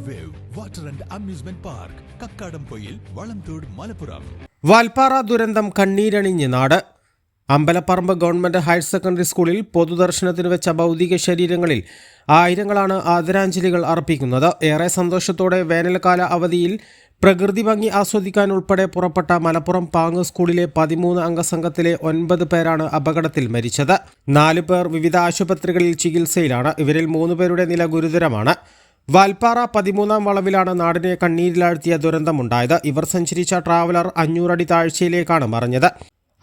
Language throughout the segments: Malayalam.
Wave water and amusement park Kakkadampoyil Valamthode Malappuram. Valparai ദുരന്തം കണ്ണീരണിഞ്ഞ് നാട്. അമ്പലപ്പറമ്പ് ഗവൺമെന്റ് ഹയർ സെക്കൻഡറി സ്കൂളിൽ പൊതുദർശനത്തിന് വെച്ച ഭൗതിക ശരീരങ്ങളിൽ ആയിരങ്ങളാണ് ആദരാഞ്ജലികൾ അർപ്പിക്കുന്നത്. ഏറെ സന്തോഷത്തോടെ വേനൽക്കാല അവധിയിൽ പ്രകൃതി ഭംഗി ആസ്വദിക്കാൻ ഉൾപ്പെടെ പുറപ്പെട്ട മലപ്പുറം പാങ്ങ് സ്കൂളിലെ 13 അംഗ സംഘത്തിലെ 9 പേരാണ് അപകടത്തിൽ മരിച്ചത്. 4 പേർ വിവിധ ആശുപത്രികളിൽ ചികിത്സയിലാണ്. ഇവരിൽ 3 പേരുടെ നില ഗുരുതരമാണ്. വാൽപ്പാറ 13-ാം വളവിലാണ് നാടിനെ കണ്ണീരിലാഴ്ത്തിയ ദുരന്തമുണ്ടായത്. ഇവർ സഞ്ചരിച്ച ട്രാവലർ 500 അടി താഴ്ചയിലേക്കാണ് മറിഞ്ഞത്.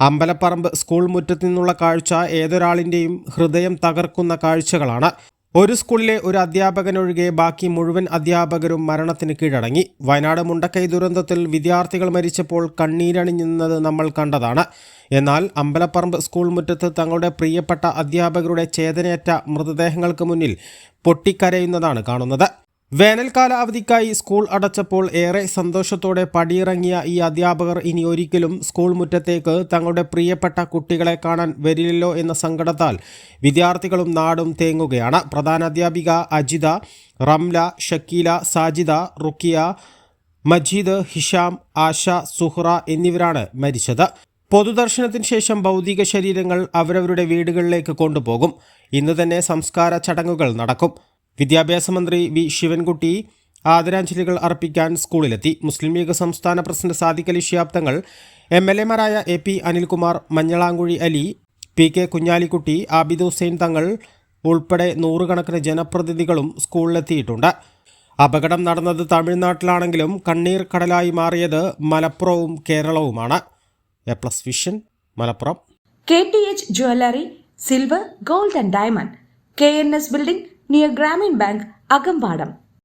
അമ്പലപ്പറമ്പ് സ്കൂൾ മുറ്റത്തു നിന്നുള്ള കാഴ്ച ഏതൊരാളിൻ്റെയും ഹൃദയം തകർക്കുന്ന കാഴ്ചകളാണ്. ഒരു സ്കൂളിലെ ഒരു അധ്യാപകനൊഴികെ ബാക്കി മുഴുവൻ അധ്യാപകരും മരണത്തിന് കീഴടങ്ങി. വയനാട് മുണ്ടക്കൈ ദുരന്തത്തിൽ വിദ്യാർത്ഥികൾ മരിച്ചപ്പോൾ കണ്ണീരണിഞ്ഞത് നമ്മൾ കണ്ടതാണ്. എന്നാൽ അമ്പലപ്പറമ്പ് സ്കൂൾ മുറ്റത്ത് തങ്ങളുടെ പ്രിയപ്പെട്ട അധ്യാപകരുടെ ചേതനയറ്റ മൃതദേഹങ്ങൾക്ക് മുന്നിൽ പൊട്ടിക്കരയുന്നതാണ് കാണുന്നത്. വേനൽക്കാല അവധിക്കായി സ്കൂൾ അടച്ചപ്പോൾ ഏറെ സന്തോഷത്തോടെ പടിയിറങ്ങിയ ഈ അധ്യാപകർ ഇനി ഒരിക്കലും സ്കൂൾ മുറ്റത്തേക്ക് തങ്ങളുടെ പ്രിയപ്പെട്ട കുട്ടികളെ കാണാൻ വരില്ലല്ലോ എന്ന സങ്കടത്താൽ വിദ്യാർത്ഥികളും നാടും തേങ്ങുകയാണ്. പ്രധാന അധ്യാപിക അജിത, റംല, ഷക്കീല, സാജിദ, റുക്കിയ, മജീദ്, ഹിഷാം, ആശ, സുഹ്റ എന്നിവരാണ് മരിച്ചത്. പൊതുദർശനത്തിന് ശേഷം ഭൗതിക ശരീരങ്ങൾ അവരവരുടെ വീടുകളിലേക്ക് കൊണ്ടുപോകും. ഇന്ന് തന്നെ സംസ്കാര ചടങ്ങുകൾ നടക്കും. വിദ്യാഭ്യാസ മന്ത്രി വി ശിവൻകുട്ടി ആദരാഞ്ജലികൾ അർപ്പിക്കാൻ സ്കൂളിലെത്തി. മുസ്ലിം ലീഗ് സംസ്ഥാന president Sadiq Ali Shihab Thangal, MLA-മാരായ AP Anilkumar, Manjalamkuzhi Ali, PK Kunhalikutty, Abid Hussain Thangal ഉൾപ്പെടെ 100 കണക്കിന് ജനപ്രതിനിധികളും സ്കൂളിലെത്തിയിട്ടുണ്ട്. അപകടം നടന്നത് തമിഴ്നാട്ടിലാണെങ്കിലും കണ്ണീർ കടലായി മാറിയത് മലപ്പുറവും കേരളവുമാണ്. A+ vision, Malappuram. KTH Jewelry, Silver, Gold and Diamond, KNS Building near Grameen Bank, Agampadam.